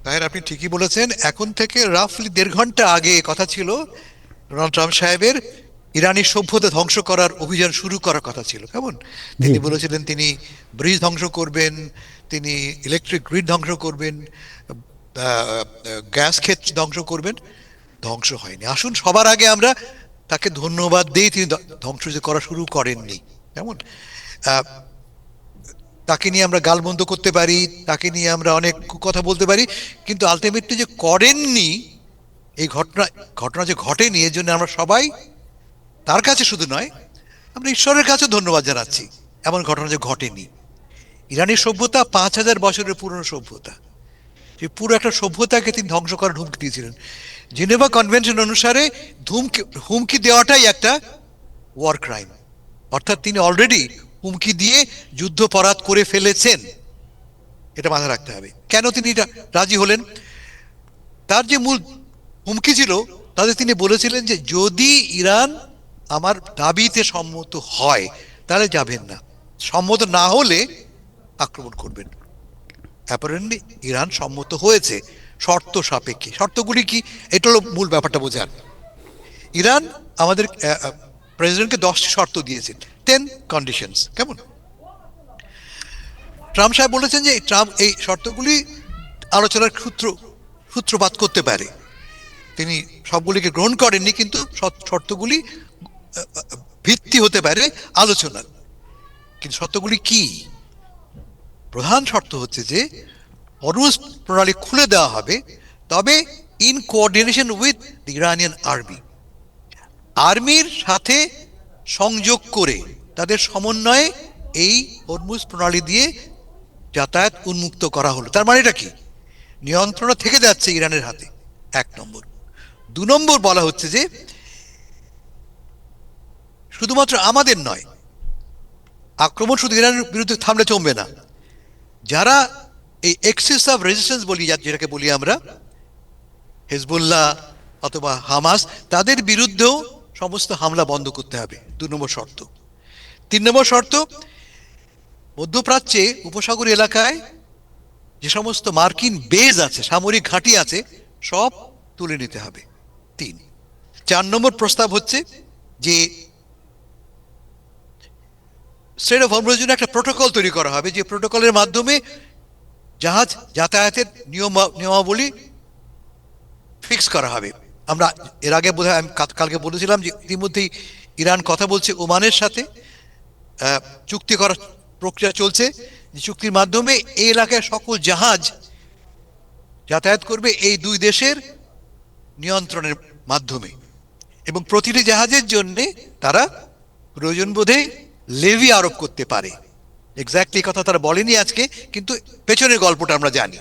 তাহের, আপনি ঠিকই বলেছেন। এখন থেকে রাফলি 1.5 ঘন্টা আগে কথা ছিল ডোনাল্ড ট্রাম্প সাহেবের ইরানি সভ্যতা ধ্বংস করার অভিযান শুরু করার কথা ছিল। কেমন জি। তিনি বলেছিলেন তিনি ব্রিজ ধ্বংস করবেন, তিনি ইলেকট্রিক গ্রিড ধ্বংস করবেন, গ্যাস ক্ষেত্র ধ্বংস করবেন। ধ্বংস হয়নি। আসুন সবার আগে আমরা তাকে ধন্যবাদ দিই, তিনি ধ্বংস যে করা শুরু করেননি। কেমন তাকে নিয়ে আমরা গালমন্দ করতে পারি, তাকে নিয়ে আমরা অনেক কথা বলতে পারি, কিন্তু আলটিমেটলি যে করেননি, এই ঘটনা ঘটনা যে ঘটেনি, এর জন্য আমরা সবাই তার কাছে শুধু নয়, আমরা ঈশ্বরের কাছে ধন্যবাদ জানাচ্ছি এমন ঘটনা যে ঘটেনি। ইরানি সভ্যতা 5,000 বছরের পুরনো সভ্যতা। যে পুরো একটা সভ্যতাকে তিনি ধ্বংস করার হুমকি দিয়েছিলেন। জেনেভা কনভেনশন অনুসারে হুমকি দেওয়াটাই একটা ওয়ার ক্রাইম। অর্থাৎ তিনি অলরেডি হুমকি দিয়ে যুদ্ধপরাধ করে ফেলেছেন। এটা মাথায় রাখতে হবে। কেন তিনি এটা রাজি হলেন? তার যে মূল হুমকি ছিল, তাদের তিনি বলেছিলেন যে যদি ইরান আমার দাবিতে সম্মত হয় তাহলে যাবেন না, সম্মত না হলে আক্রমণ করবেন। অ্যাপারেন্টলি ইরান সম্মত হয়েছে শর্ত সাপেক্ষে। শর্তগুলি কি? এটা হলো মূল ব্যাপারটা বোঝার। ইরান আমাদের প্রেসিডেন্টকে 10টি শর্ত দিয়েছেন, 10 কন্ডিশনস। কেমন ট্রাম্প সাহেব বলেছেন যে ট্রাম্প এই শর্তগুলি আলোচনার সূত্রপাত করতে পারে। তিনি সবগুলিকে গ্রহণ করেননি, কিন্তু শর্তগুলি ভিত্তি হতে পারে আলোচনার। কিন্তু শর্তগুলি কি? প্রধান শর্ত হচ্ছে যে হরমুজ প্রণালী খুলে দেওয়া হবে, তবে in coordination with the Iranian army. আর্মির সাথে সংযোগ করে, তাদের সমন্বয়ে এই হরমুজ প্রণালী দিয়ে যাতায়াত উন্মুক্ত করা হলো। তার মানে এটা কি? নিয়ন্ত্রণ থেকে যাচ্ছে ইরানের হাতে, 1 নম্বর। 2 নম্বর বলা হচ্ছে যে শুধুমাত্র আমাদের নয়, আক্রমণ শুধু ইরানের বিরুদ্ধে থামলে চলবে না। যারা এই এক্সেস অফ রেজিস্ট্যান্স বলি, যেটাকে বলি আমরা, হেজবুল্লাহ অথবা হামাস, তাদের বিরুদ্ধেও সমস্ত হামলা বন্ধ করতে হবে। 2 নম্বর শর্ত। 3 নম্বর শর্ত, মধ্যপ্রাচ্যে উপসাগরীয় এলাকায় যে সমস্ত মার্কিন বেজ আছে, সামরিক ঘাঁটি আছে, সব তুলে নিতে হবে। 3। 4 নম্বর প্রস্তাব হচ্ছে যে স্ট্রেট অফ হরমুজের জন্য একটা প্রোটোকল তৈরি করা হবে, যে প্রোটোকলের মাধ্যমে জাহাজ যাতায়াতের নিয়মাবলী ফিক্স করা হবে। আমরা এর আগে বোধহয় আমি কালকে বলেছিলাম যে ইতিমধ্যেই ইরান কথা বলছে ওমানের সাথে, চুক্তি করার প্রক্রিয়া চলছে, যে চুক্তির মাধ্যমে এই এলাকায় সকল জাহাজ যাতায়াত করবে এই দুই দেশের নিয়ন্ত্রণের মাধ্যমে, এবং প্রতিটি জাহাজের জন্য তারা প্রয়োজন বোধে লেভি আরোপ করতে পারে। এক্স্যাক্টলি কথা তারা বলেনি আজকে, কিন্তু পেছনের গল্পটা আমরা জানি।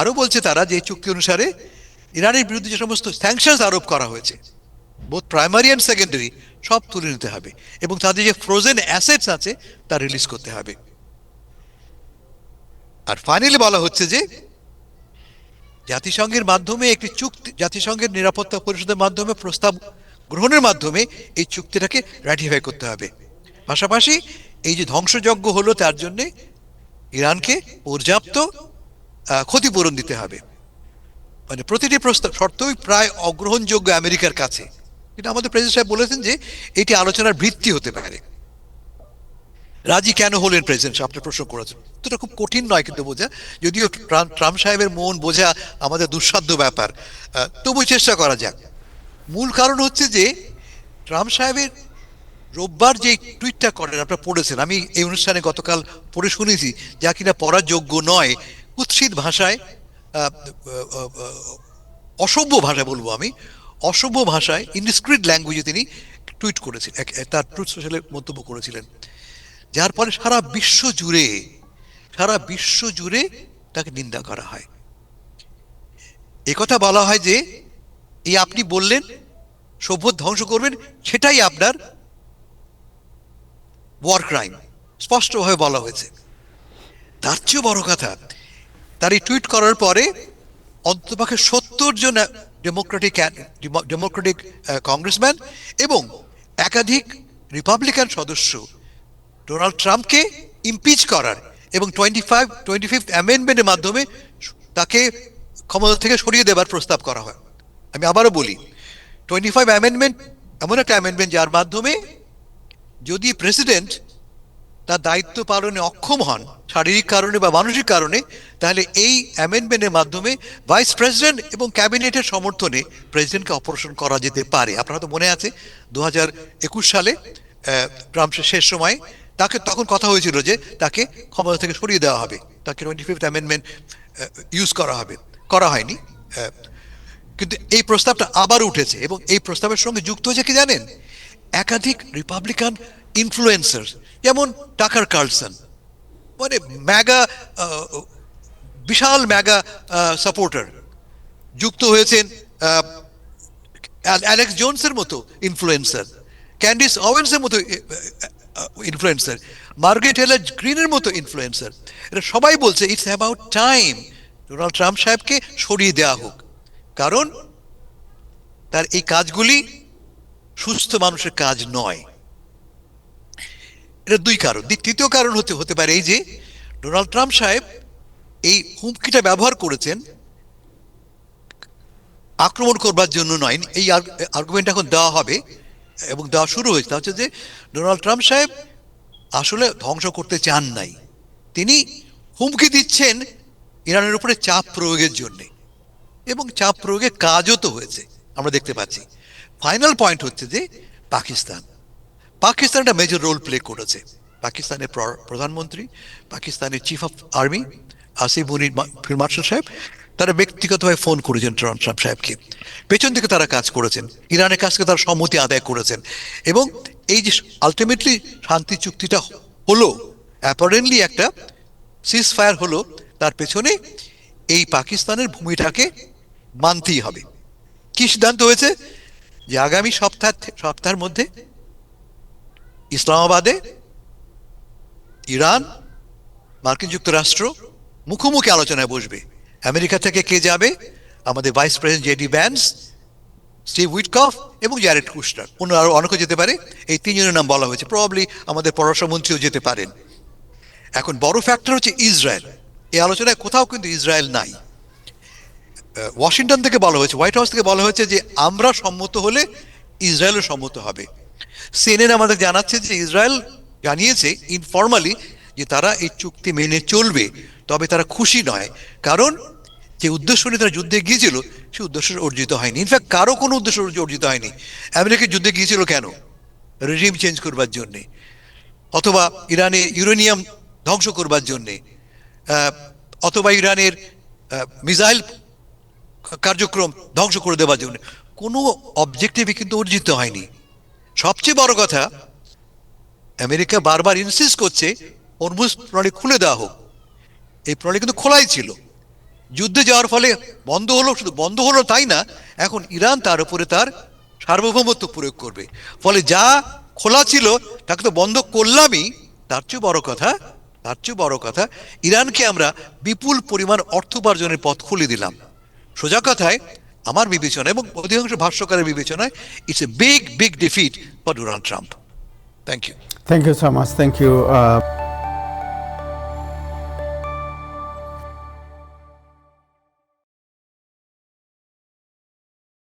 আরো বলছে তারা যে চুক্তি অনুসারে ইরানের বিরুদ্ধে যে সমস্ত স্যাংশনস আরোপ করা হয়েছে, বোথ প্রাইমারি অ্যান্ড সেকেন্ডারি, সব তুলে নিতে হবে, এবং তাদের যে ফ্রোজেন অ্যাসেটস আছে তা রিলিজ করতে হবে। আর ফাইনালি বলা হচ্ছে যে জাতিসংঘের মাধ্যমে একটি চুক্তি, জাতিসংঘের নিরাপত্তা পরিষদের মাধ্যমে প্রস্তাব গ্রহণের মাধ্যমে এই চুক্তিটাকে রাটিফাই করতে হবে। পাশাপাশি এই যে ধ্বংসযজ্ঞ হলো, তার জন্য ইরানকে পর্যাপ্ত ক্ষতিপূরণ দিতে হবে। মানে প্রতিটি প্রস্তাব শর্তই প্রায় অগ্রহণযোগ্য আমেরিকার কাছে। কিন্তু আমাদের প্রেসিডেন্ট সাহেব বলেছেন যে এটি আলোচনার ভিত্তি হতে পারে। রাজি কেন হলেন প্রেসিডেন্ট, আপনার প্রশ্ন করেছেন। এটা খুব কঠিন নয় কিন্তু বোঝা, যদিও ট্রাম্প সাহেবের মন বোঝা আমাদের দুঃসাধ্য ব্যাপার, তবু চেষ্টা করা যাক। মূল কারণ হচ্ছে যে ট্রাম্প সাহেবের রোববার যে টুইটটা করেন, আপনারা পড়েছেন, আমি এই অনুষ্ঠানে গতকাল পড়ে শুনেছি, যা কিনা পড়ার যোগ্য নয়, কুৎসিত ভাষায়, অসভ্য ভাষায় বলবো আমি, অসভ্য ভাষায়, ইনডিসক্রিট ল্যাঙ্গুয়েজে তিনি টুইট করেছেন, তার ট্রুথ সোশ্যালে মন্তব্য করেছিলেন, যার ফলে সারা বিশ্ব জুড়ে তাকে নিন্দা করা হয়। একথা বলা হয় যে এই আপনি বললেন সভ্যতা ধ্বংস করবেন, সেটাই আপনার ওয়ার ক্রাইম, স্পষ্টভাবে বলা হয়েছে। তার চেয়েও বড় কথা, তার এই টুইট করার পরে অন্ততপক্ষে 70 জন ডেমোক্রেটিক কংগ্রেসম্যান এবং একাধিক রিপাবলিকান সদস্য ডোনাল্ড ট্রাম্পকে ইমপিচ করার এবং 25th অ্যামেন্ডমেন্টের মাধ্যমে তাকে ক্ষমতা থেকে সরিয়ে দেবার প্রস্তাব করা হয়। আমি আবারও বলি, 25 অ্যামেন্ডমেন্ট এমন একটা অ্যামেন্ডমেন্ট যার মাধ্যমে যদি প্রেসিডেন্ট তার দায়িত্ব পালনে অক্ষম হন শারীরিক কারণে বা মানসিক কারণে, তাহলে এই অ্যামেন্ডমেন্টের মাধ্যমে ভাইস প্রেসিডেন্ট এবং ক্যাবিনেটের সমর্থনে প্রেসিডেন্টকে অপারেশন করা যেতে পারে। আপনারা তো মনে আছে 2021 সালে ট্রাম্পের শেষ সময় তাকে তখন কথা হয়েছিল যে তাকে ক্ষমতা থেকে সরিয়ে দেওয়া হবে, তাকে 25th অ্যামেন্ডমেন্ট ইউজ করা হবে, করা হয়নি। কিন্তু এই প্রস্তাবটা আবার উঠেছে এবং এই প্রস্তাবের সঙ্গে যুক্ত হয়েছে কি জানেন, একাধিক রিপাবলিকান ইনফ্লুয়েন্সার, যেমন টাকার কার্লসন, মানে ম্যাগা বিশাল ম্যাগা সাপোর্টার, যুক্ত হয়েছেন অ্যালেক্স জোনসের মতো ইনফ্লুয়েন্সার, ক্যান্ডিস ওয়েন্সের মতো ইনফ্লুয়েন্সার, মার্গারেট টেলর গ্রিনের মতো ইনফ্লুয়েন্সার। এরা সবাই বলছে it's about time Donald Trump সাহেবকে সরিয়ে দেওয়া হোক, কারণ তার এই কাজগুলি সুস্থ মানুষের কাজ নয়। এটা দুই কারণ। তৃতীয় কারণ হতে পারে এই যে ডোনাল্ড ট্রাম্প সাহেব এই হুমকিটা ব্যবহার করেছেন আক্রমণ করবার জন্য নয়। এই আর্গুমেন্ট এখন দেওয়া হবে এবং দেওয়া শুরু হয়েছে, তা হচ্ছে যে ডোনাল্ড ট্রাম্প সাহেব আসলে ধ্বংস করতে চান নাই, তিনি হুমকি দিচ্ছেন ইরানের উপরে চাপ প্রয়োগের জন্য, এবং চাপ প্রয়োগের কাজও তো হয়েছে আমরা দেখতে পাচ্ছি। ফাইনাল পয়েন্ট হচ্ছে যে পাকিস্তান একটা মেজর রোল প্লে করেছে। পাকিস্তানের প্রধানমন্ত্রী, পাকিস্তানের chief of army Asif Munir field marshal সাহেব, তারা ব্যক্তিগতভাবে ফোন করেছেন ডোনাল্ড ট্রাম্প সাহেবকে, পেছন থেকে তারা কাজ করেছেন, ইরানের কাছ থেকে তারা সম্মতি আদায় করেছেন, এবং এই যে আলটিমেটলি শান্তি চুক্তিটা হলো, অ্যাপারেন্টলি একটা সিজ ফায়ার হলো, তার পেছনে এই পাকিস্তানের ভূমিটাকে মানতেই হবে। কি সিদ্ধান্ত হয়েছে যে আগামী সপ্তাহের মধ্যে ইসলামাবাদে ইরান মার্কিন যুক্তরাষ্ট্র মুখোমুখি আলোচনায় বসবে। আমেরিকা থেকে কে যাবে? আমাদের vice president JD Vance, Steve Witkoff এবং জ্যারেড কুশনার, অন্য আরো অনেকে যেতে পারে। এই তিনজনের নাম বলা হয়েছে, প্রবাবলি আমাদের পররাষ্ট্রমন্ত্রীও যেতে পারেন। এখন বড় ফ্যাক্টর হচ্ছে ইসরায়েল। এই আলোচনায় কোথাও কিন্তু ইসরায়েল নাই। ওয়াশিংটন থেকে বলা হয়েছে, হোয়াইট হাউস থেকে বলা হয়েছে যে আমরা সম্মত হলে ইসরায়েলও সম্মত হবে। সিএনএন আমাদের জানাচ্ছে যে ইসরায়েল জানিয়েছে ইনফর্মালি যে তারা এই চুক্তি মেনে চলবে, তবে তারা খুশি নয়, কারণ যে উদ্দেশ্য নিয়ে তারা যুদ্ধে গিয়েছিল সে উদ্দেশ্য অর্জিত হয়নি। ইনফ্যাক্ট কারো কোনো উদ্দেশ্য অর্জিত হয়নি। আমেরিকা যুদ্ধে গিয়েছিল কেন? রেজিম চেঞ্জ করবার জন্যে, অথবা ইরানে ইউরেনিয়াম ধ্বংস করবার জন্যে, অথবা ইরানের মিসাইল কার্যক্রম ধ্বংস করে দেওয়ার জন্য। কোনো অবজেক্টিভই কিন্তু অর্জিত হয়নি। সবচেয়ে বড় কথা, আমেরিকা বারবার ইনসিস্ট করছে হরমুজ প্রণালী খুলে দেওয়া হোক। এই প্রণালী কিন্তু খোলাই ছিল, যুদ্ধে যাওয়ার ফলে বন্ধ হলো। শুধু বন্ধ হলো তাই না, এখন ইরান তার উপরে তার সার্বভৌমত্ব প্রয়োগ করবে, ফলে যা খোলা ছিল তাকে তো বন্ধ করলামই। তার চেয়ে বড় কথা ইরানকে আমরা বিপুল পরিমাণ অর্থ উপার্জনের পথ খুলে দিলাম। সোজা কথায় আমার বিবেচনা এবং অধিকাংশ ভাষ্যকারের বিবেচনায় it's a big defeat for Donald Trump. Thank you so much. Thank you.